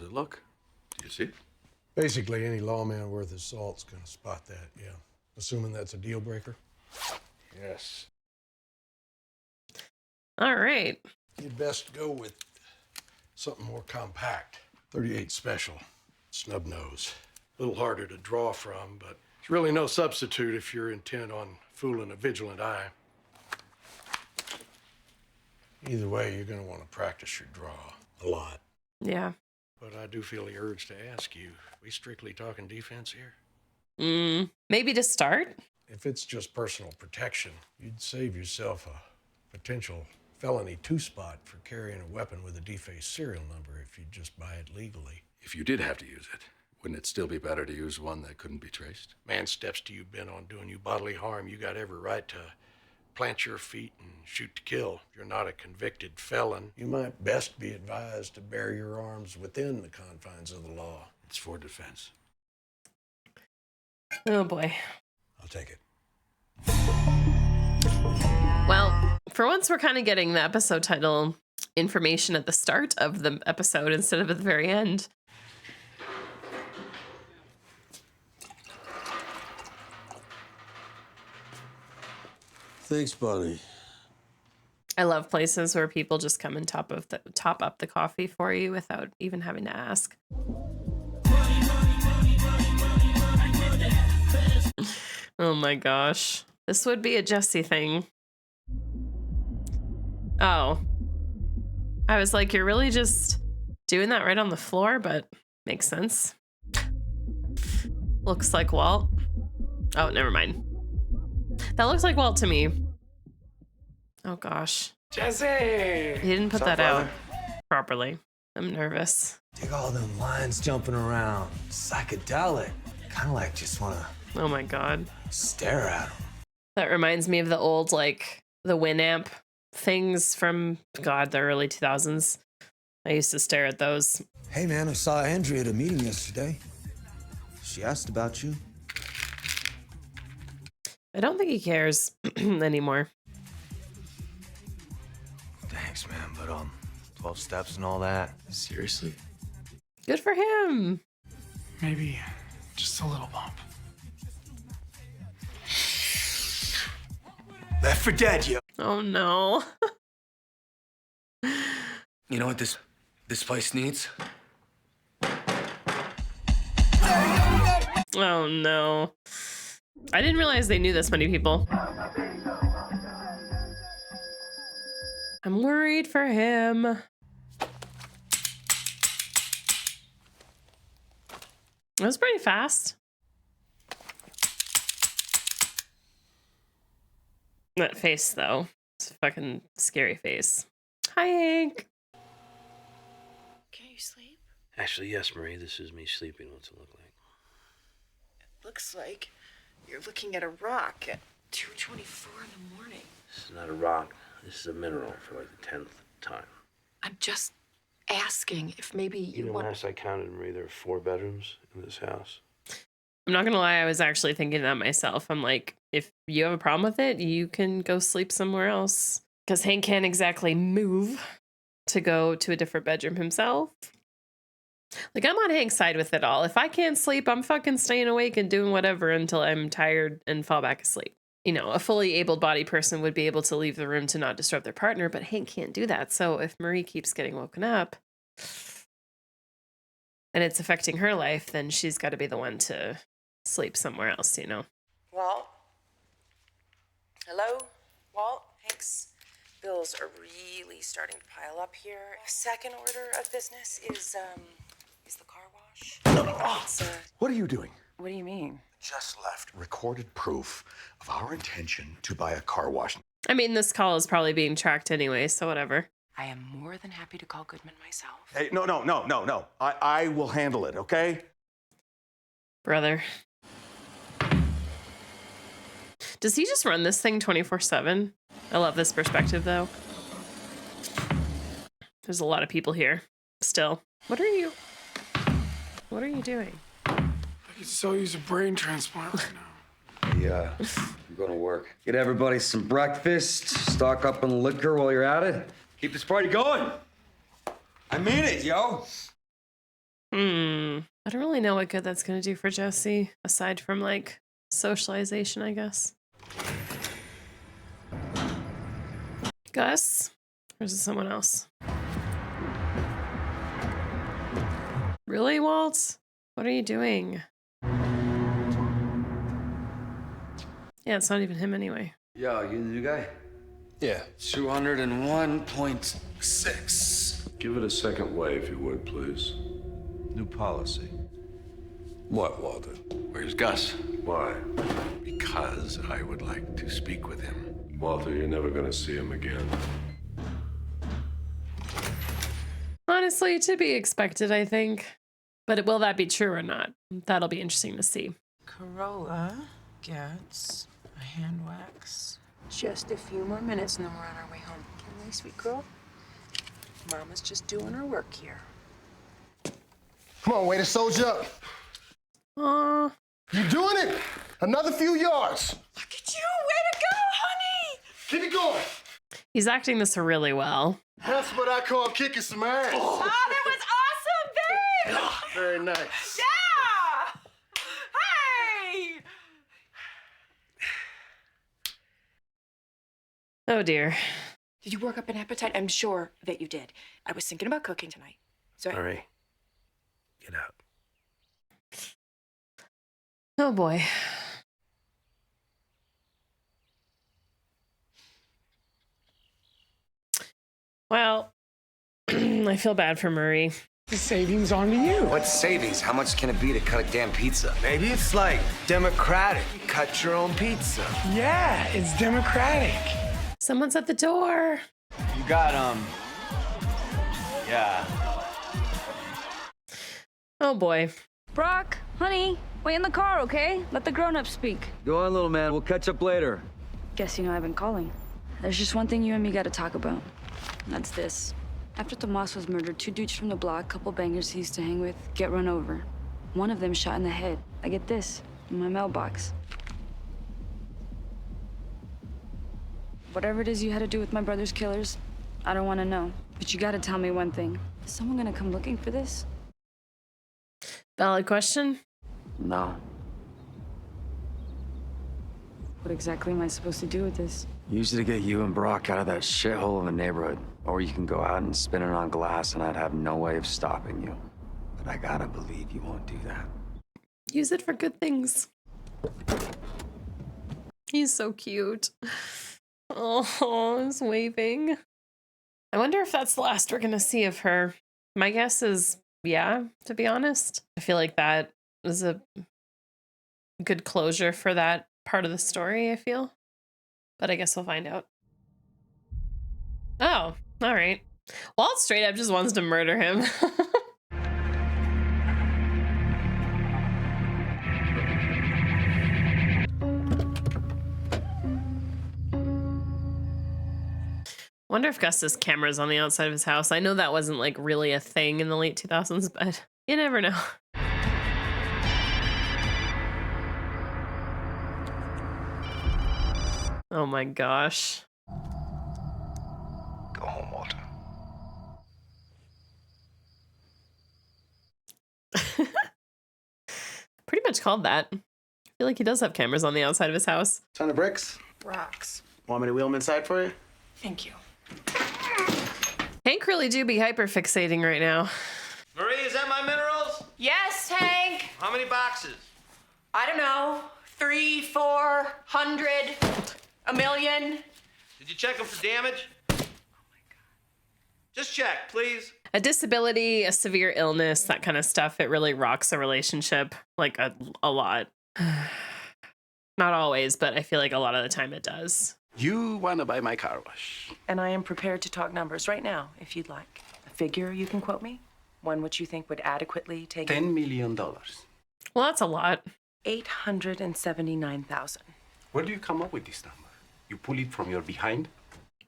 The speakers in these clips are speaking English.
it look? Do you see? Basically, any lawman worth his salt's gonna spot that, yeah. Assuming that's a deal breaker. Yes. All right. You'd best go with something more compact. 38 Special, snub nose. A little harder to draw from, but it's really no substitute if you're intent on fooling a vigilant eye. Either way, you're gonna want to practice your draw a lot. Yeah. But I do feel the urge to ask you, we strictly talking defense here? Maybe to start? If it's just personal protection, you'd save yourself a potential felony 2-spot for carrying a weapon with a defaced serial number if you just buy it legally. If you did have to use it, wouldn't it still be better to use one that couldn't be traced? Man steps to you bent on doing you bodily harm, you got every right to plant your feet and shoot to kill. If you're not a convicted felon, you might best be advised to bear your arms within the confines of the law. It's for defense. Oh boy. I'll take it. Well, for once, we're kind of getting the episode title information at the start of the episode instead of at the very end. Thanks, buddy. I love places where people just come and top up the coffee for you without even having to ask. Oh my gosh. This would be a Jesse thing. Oh. I was like, you're really just doing that right on the floor, but makes sense. Looks like Walt. Oh, never mind. That looks like Walt to me. Oh gosh. Jesse! He didn't put that out properly. I'm nervous. Dig all them lines jumping around. Psychedelic. Kind of like just want to Oh my god. stare at them. That reminds me of the old, like, the Winamp things from, God, the early 2000s. I used to stare at those. Hey, man, I saw Andrea at a meeting yesterday. She asked about you. I don't think he cares anymore. Thanks, man, but 12 steps and all that. Seriously? Good for him. Maybe just a little bump. Left for dead, yo. Oh no. You know what this place needs? Oh no. I didn't realize they knew this many people. I'm worried for him. It was pretty fast. That face, though. It's a fucking scary face. Hi, Hank. Can you sleep? Actually, yes, Marie. This is me sleeping. What's it look like? It looks like you're looking at a rock at 2:24 in the morning. This is not a rock. This is a mineral for like the 10th time. I'm just asking if maybe You you know, want... last I counted, Marie, there are 4 bedrooms in this house. I'm not gonna lie, I was actually thinking that myself. I'm like, if you have a problem with it, you can go sleep somewhere else. Because Hank can't exactly move to go to a different bedroom himself. Like, I'm on Hank's side with it all. If I can't sleep, I'm fucking staying awake and doing whatever until I'm tired and fall back asleep. You know, a fully able-bodied person would be able to leave the room to not disturb their partner, but Hank can't do that. So if Marie keeps getting woken up and it's affecting her life, then she's got to be the one to sleep somewhere else, you know? Walt? Hello? Walt? Hank's bills are really starting to pile up here. Second order of business is the car wash. It's, What are you doing? what do you mean? Just left recorded proof of our intention to buy a car wash. I mean, this call is probably being tracked anyway, so whatever. I am more than happy to call Goodman myself. Hey, no. I will handle it, okay? Brother. Does he just run this thing 24/7? I love this perspective, though. There's a lot of people here still. What are you doing? I could still use a brain transplant right now. Yeah, I'm going to work. Get everybody some breakfast, stock up on liquor while you're at it. Keep this party going. I mean it, yo. I don't really know what good that's gonna do for Jesse, aside from like socialization, I guess. Gus? Or is it someone else? Really, Walt? What are you doing? Yeah, it's not even him anyway. Yo, you the new guy? Yeah. 201.6. Give it a second wave, if you would, please. New policy. What, Walter? Where's Gus? Why? Because I would like to speak with him. Walter, you're never gonna see him again. Honestly, to be expected, I think. But will that be true or not? That'll be interesting to see. Corolla gets a hand wax. Just a few more minutes and then we're on our way home. Okay, sweet girl? Mama's just doing her work here. Come on, way to soldier up. Aww. You doing it? Another few yards. Look at you! Way to go, honey! Keep it going. He's acting this really well. That's what I call kicking some ass. Oh, that was awesome, babe! Very nice. Yeah! Hey! Oh dear. Did you work up an appetite? I'm sure that you did. I was thinking about cooking tonight. So Murray, get out. Oh boy. Well, I feel bad for Murray. The savings on to you. What's savings? How much can it be to cut a damn pizza? Maybe it's like democratic. Cut your own pizza. Yeah, it's democratic. Someone's at the door. You got, yeah. Oh boy. Brock, honey, wait in the car, okay? Let the grown-ups speak. Go on, little man. We'll catch up later. Guess you know I've been calling. There's just one thing you and me gotta talk about. And that's this. After Tomas was murdered, 2 dudes from the block, couple bangers he used to hang with, get run over. One of them shot in the head. I get this in my mailbox. Whatever it is you had to do with my brother's killers, I don't want to know. But you gotta tell me one thing. Is someone gonna come looking for this? Valid question. No. What exactly am I supposed to do with this? Use it to get you and Brock out of that shithole of a neighborhood. Or you can go out and spin it on glass and I'd have no way of stopping you. But I gotta believe you won't do that. Use it for good things. He's so cute. Oh, he's waving. I wonder if that's the last we're gonna see of her. My guess is yeah, to be honest. I feel like that was a good closure for that part of the story, I feel. But I guess we'll find out. Oh, all right. Walt straight up just wants to murder him. Wonder if Gus has cameras on the outside of his house. I know that wasn't like really a thing in the late 2000s, but you never know. Oh my gosh. Go home, Walter. Pretty much called that. I feel like he does have cameras on the outside of his house. Ton of bricks. Rocks. Want me to wheel them inside for you? Thank you. Hank really do be hyperfixating right now. Marie, is that my minerals? Yes, Hank. How many boxes? I don't know. 300, 400, a million. Did you check them for damage? Oh my God. Just check, please. A disability, a severe illness, that kind of stuff, it really rocks a relationship, like a lot. Not always, but I feel like a lot of the time it does. You want to buy my car wash. And I am prepared to talk numbers right now, if you'd like. A figure you can quote me? One which you think would adequately take $10 million. Well, that's a lot. 879,000. Where do you come up with this number? You pull it from your behind?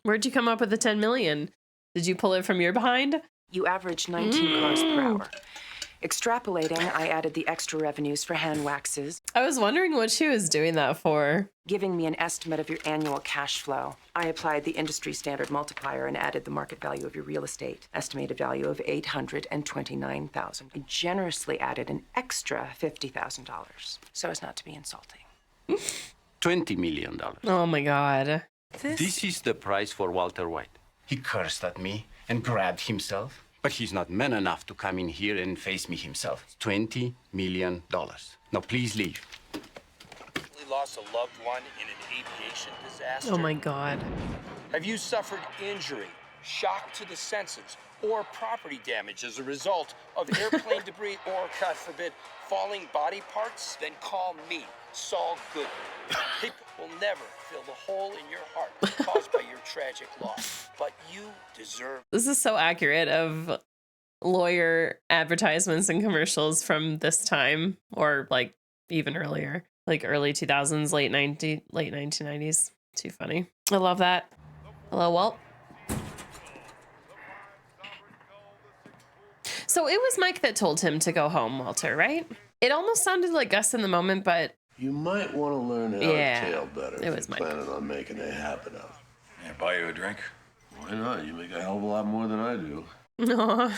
Where'd you come up with the 10 million? Did you pull it from your behind? You average 19 cars per hour. Extrapolating, I added the extra revenues for hand waxes, I was wondering what she was doing that for. giving me an estimate of your annual cash flow. I applied the industry standard multiplier and added the market value of your real estate, estimated value of $829,000. I generously added an extra $50,000, so as not to be insulting. $20 million. Oh my god. This is the price for Walter White. He cursed at me and grabbed himself, but he's not man enough to come in here and face me himself. $20 million. Now please leave. Lost a loved one in an aviation disaster. Oh my god. Have you suffered injury, shock to the senses, or property damage as a result of airplane debris or, God forbid, falling body parts? Then call me, Saul Goodman. People will never fill the hole in your heart caused by your tragic loss, but you deserve. This is so accurate of lawyer advertisements and commercials from this time, or like even earlier, like early 2000s, late 1990s. Too funny. I love that. Hello, Walt. So it was Mike that told him to go home, Walter, right? It almost sounded like Gus in the moment, but You might want to learn how Yeah, to tail better it if was you're Mike. planning on making a habit of it. Can I buy you a drink? Why not? You make a hell of a lot more than I do. no.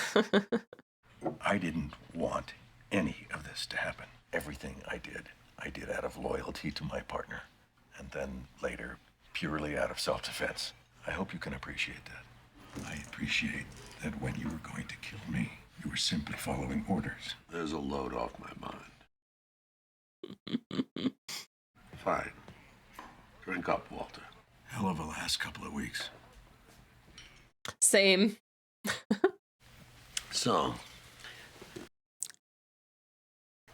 I didn't want any of this to happen. Everything I did out of loyalty to my partner. And then later, purely out of self-defense. I hope you can appreciate that. I appreciate that when you were going to kill me, you were simply following orders. There's a load off my mind. Fine. Drink up, Walter. Hell of a last couple of weeks. Same. So,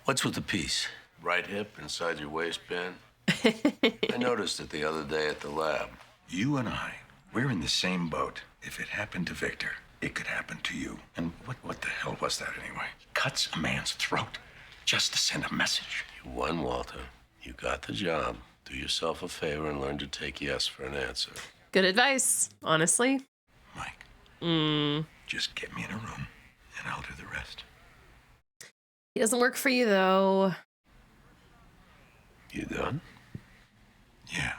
what's with the piece? Right hip inside your waistband? I noticed it the other day at the lab. You and I, we're in the same boat. If it happened to Victor, it could happen to you. And what the hell was that anyway? Cuts a man's throat just to send a message. You won, Walter. You got the job. Do yourself a favor and learn to take yes for an answer. Good advice, honestly. Mike, just get me in a room and I'll do the rest. He doesn't work for you, though. You done? Yeah.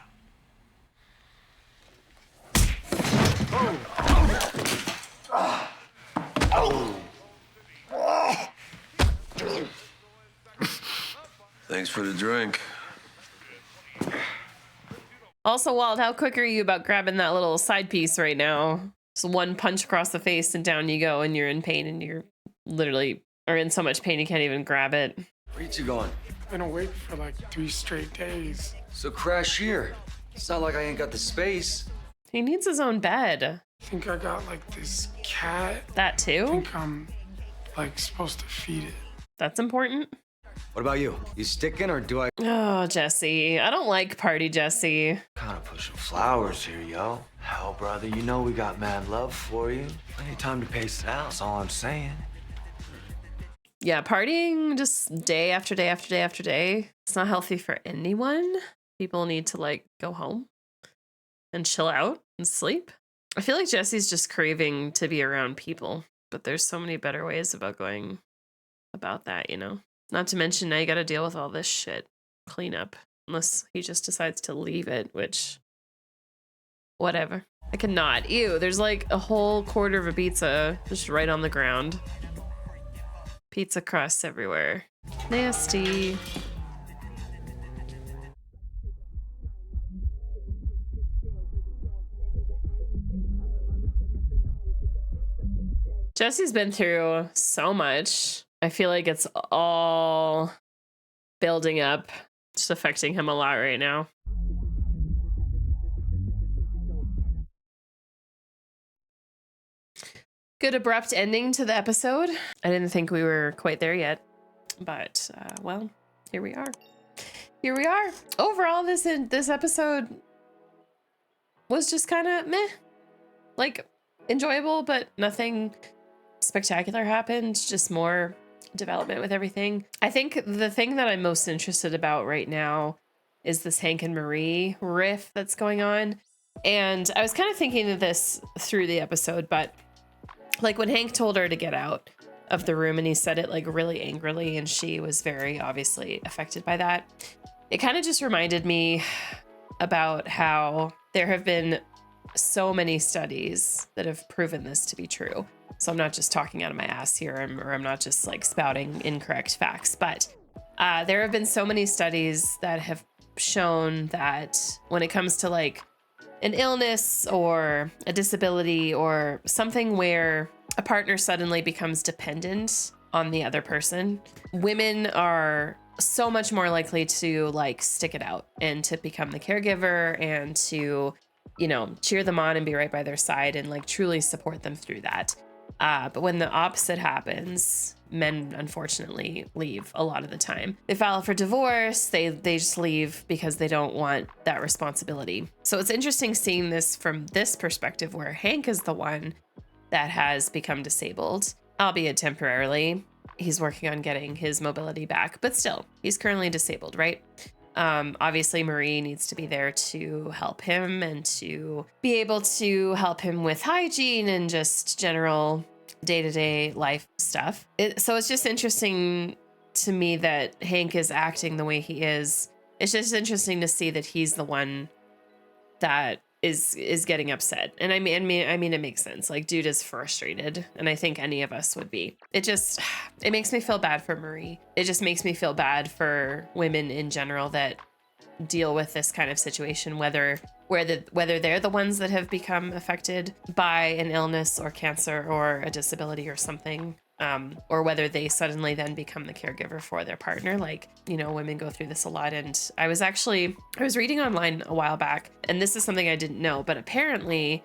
Thanks for the drink. Also, Walt, how quick are you about grabbing that little side piece right now? Just one punch across the face and down you go, and you're in pain, and you're literally are in so much pain you can't even grab it. Where you going? I've been awake for like 3 straight days. So crash here. It's not like I ain't got the space. He needs his own bed. I think I got like this cat. That I too? think I'm like supposed to feed it. That's important. What about you? You sticking or do I Oh, Jesse. I don't like party Jesse. kind of pushing flowers here, yo? Hell, brother, you know we got mad love for you. Plenty of time to pace it out, that's all I'm saying. Yeah, partying just day after day after day after day. It's not healthy for anyone. People need to like go home and chill out and sleep. I feel like Jesse's just craving to be around people, but there's so many better ways about going about that, you know? Not to mention now you got to deal with all this shit cleanup, unless he just decides to leave it, which whatever. I cannot. Ew, there's like a whole quarter of a pizza just right on the ground. Pizza crusts everywhere. Nasty. Jesse's been through so much. I feel like it's all building up, just affecting him a lot right now. Good abrupt ending to the episode. I didn't think we were quite there yet, but well, here we are. Here we are. Overall, this episode was just kind of meh, like enjoyable, but nothing spectacular happened. Just more development with everything. I think the thing that I'm most interested about right now is this Hank and Marie riff that's going on. And I was kind of thinking of this through the episode, but like when Hank told her to get out of the room, and he said it like really angrily, and she was very obviously affected by that. It kind of just reminded me about how there have been so many studies that have proven this to be true. So I'm not just talking out of my ass here, or I'm not just like spouting incorrect facts, but there have been so many studies that have shown that when it comes to like an illness or a disability or something where a partner suddenly becomes dependent on the other person, women are so much more likely to like stick it out and to become the caregiver and to, you know, cheer them on and be right by their side and like truly support them through that. But when the opposite happens, men unfortunately leave a lot of the time. They file for divorce, they just leave because they don't want that responsibility. So it's interesting seeing this from this perspective where Hank is the one that has become disabled, albeit temporarily. He's working on getting his mobility back, but still, he's currently disabled, right? Obviously, Marie needs to be there to help him and to be able to help him with hygiene and just general day-to-day life stuff. So it's just interesting to me that Hank is acting the way he is. It's just interesting to see that he's the one that is getting upset. And I mean, it makes sense. Like, dude is frustrated, and I think any of us would be. It makes me feel bad for Marie. It just makes me feel bad for women in general that deal with this kind of situation, whether they're the ones that have become affected by an illness or cancer or a disability or something, or whether they suddenly then become the caregiver for their partner. Like, you know, women go through this a lot. And I was reading online a while back, and this is something I didn't know, but apparently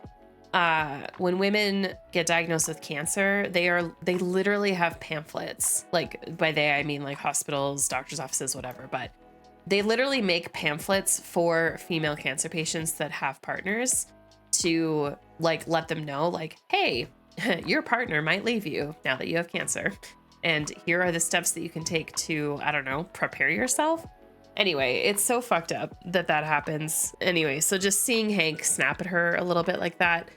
when women get diagnosed with cancer, they literally have pamphlets. Like, by they, I mean like hospitals, doctors' offices, whatever, but they literally make pamphlets for female cancer patients that have partners to like let them know, like, hey, your partner might leave you now that you have cancer, and here are the steps that you can take to, I don't know, prepare yourself. Anyway, it's so fucked up that happens. Anyway, so just seeing Hank snap at her a little bit like that,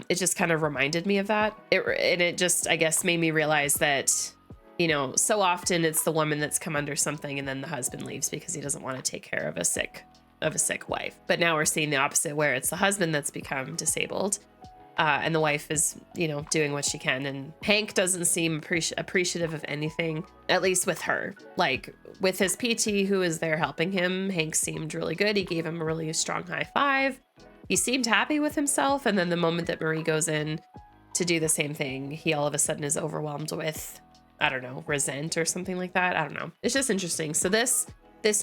it just kind of reminded me of that. It just, I guess, made me realize that, you know, so often it's the woman that's come under something and then the husband leaves because he doesn't want to take care of a sick wife. But now we're seeing the opposite, where it's the husband that's become disabled, and the wife is, you know, doing what she can. And Hank doesn't seem appreciative of anything, at least with her. Like, with his PT who is there helping him, Hank seemed really good. He gave him a really strong high five. He seemed happy with himself. And then the moment that Marie goes in to do the same thing, he all of a sudden is overwhelmed with, I don't know, resent or something like that. I don't know. It's just interesting. So this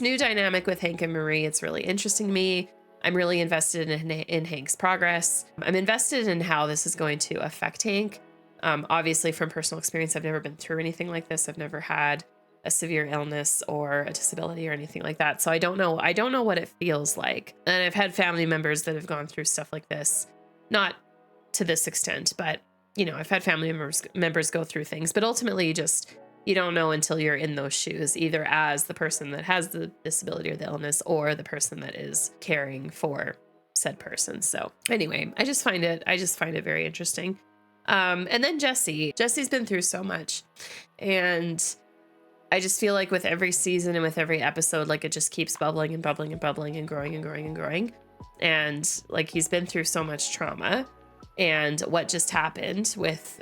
new dynamic with Hank and Marie, it's really interesting to me. I'm really invested in Hank's progress. I'm invested in how this is going to affect Hank. Obviously, from personal experience, I've never been through anything like this. I've never had a severe illness or a disability or anything like that. So I don't know what it feels like. And I've had family members that have gone through stuff like this, not to this extent, but you know, I've had family members go through things, but ultimately you don't know until you're in those shoes, either as the person that has the disability or the illness or the person that is caring for said person. So anyway, I just find it very interesting. And then Jesse's been through so much, and I just feel like with every season and with every episode, like it just keeps bubbling and bubbling and bubbling and growing and growing and growing. And like, he's been through so much trauma. And what just happened with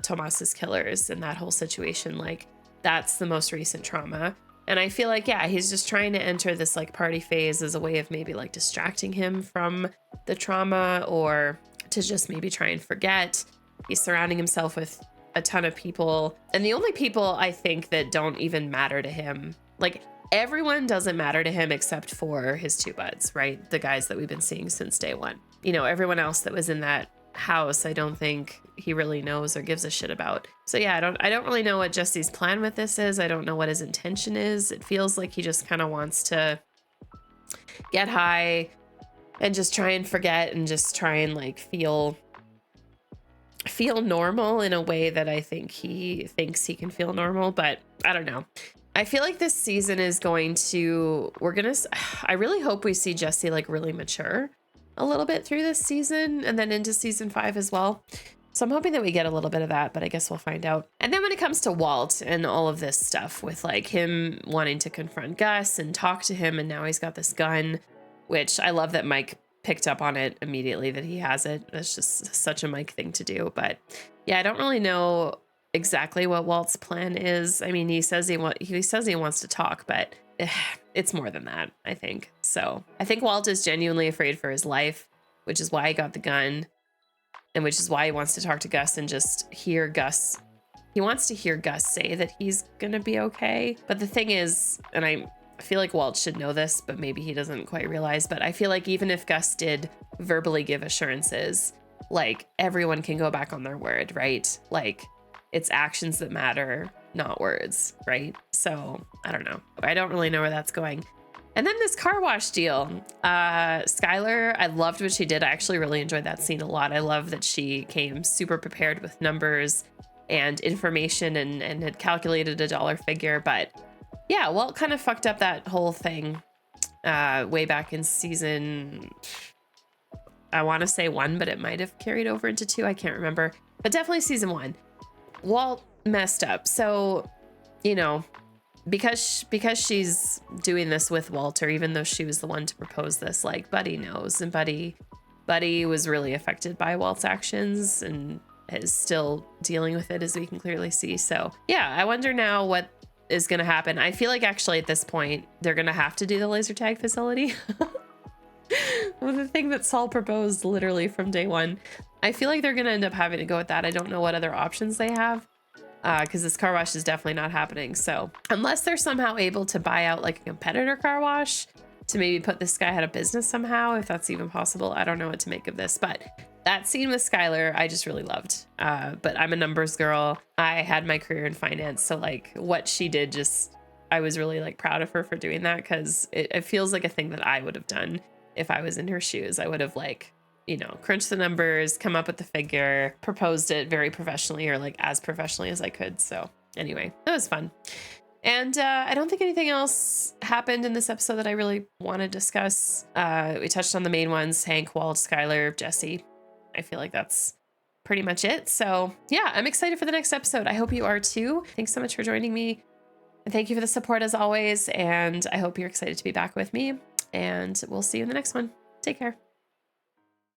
Tomas's killers and that whole situation, like, that's the most recent trauma. And I feel like, yeah, he's just trying to enter this like party phase as a way of maybe like distracting him from the trauma, or to just maybe try and forget. He's surrounding himself with a ton of people, and the only people I think that don't even matter to him, like, everyone doesn't matter to him except for his two buds, right? The guys that we've been seeing since day one. You know, everyone else that was in that house, I don't think he really knows or gives a shit about. So yeah, I don't really know what Jesse's plan with this is. I don't know what his intention is. It feels like he just kind of wants to get high and just try and forget and just try and like feel normal in a way that I think he thinks he can feel normal, but I don't know. I feel like this season is I really hope we see Jesse like really mature a little bit through this season and then into season 5 as well. So I'm hoping that we get a little bit of that, but I guess we'll find out. And then when it comes to Walt and all of this stuff with like him wanting to confront Gus and talk to him, and now he's got this gun, which I love that Mike picked up on it immediately that he has it. It's just such a Mike thing to do. But yeah, I don't really know exactly what Walt's plan is. I mean, he says he wants to talk, but it's more than that, I think. So I think Walt is genuinely afraid for his life, which is why he got the gun, and which is why he wants to talk to Gus and just hear Gus. He wants to hear Gus say that he's gonna be okay. But the thing is, and I feel like Walt should know this, but maybe he doesn't quite realize, but I feel like even if Gus did verbally give assurances, like everyone can go back on their word, right? Like it's actions that matter, not words, right? So I don't know. I don't really know where that's going. And then this car wash deal. Skylar, I loved what she did. I actually really enjoyed that scene a lot. I love that she came super prepared with numbers and information and had calculated a dollar figure. But yeah, Walt kind of fucked up that whole thing way back in season, I want to say 1, but it might have carried over into 2. I can't remember, but definitely season 1. Walt messed up. So, you know, because she's doing this with Walter, even though she was the one to propose this, like Buddy knows, and Buddy was really affected by Walt's actions and is still dealing with it, as we can clearly see. So yeah, I wonder now what is going to happen. I feel like actually at this point, they're going to have to do the laser tag facility. Well, the thing that Saul proposed literally from day 1. I feel like they're going to end up having to go with that. I don't know what other options they have, because this car wash is definitely not happening. So unless they're somehow able to buy out like a competitor car wash to maybe put this guy out of business somehow, if that's even possible, I don't know what to make of this. But that scene with Skylar, I just really loved. But I'm a numbers girl. I had my career in finance. So like what she did, I was really like proud of her for doing that, because it feels like a thing that I would have done if I was in her shoes. I would have like, you know, crunched the numbers, come up with the figure, proposed it very professionally, or like as professionally as I could. So anyway, that was fun. And I don't think anything else happened in this episode that I really want to discuss. We touched on the main ones: Hank, Walt, Skylar, Jesse. I feel like that's pretty much it. So yeah, I'm excited for the next episode. I hope you are too. Thanks so much for joining me. And thank you for the support as always. And I hope you're excited to be back with me. And we'll see you in the next one. Take care.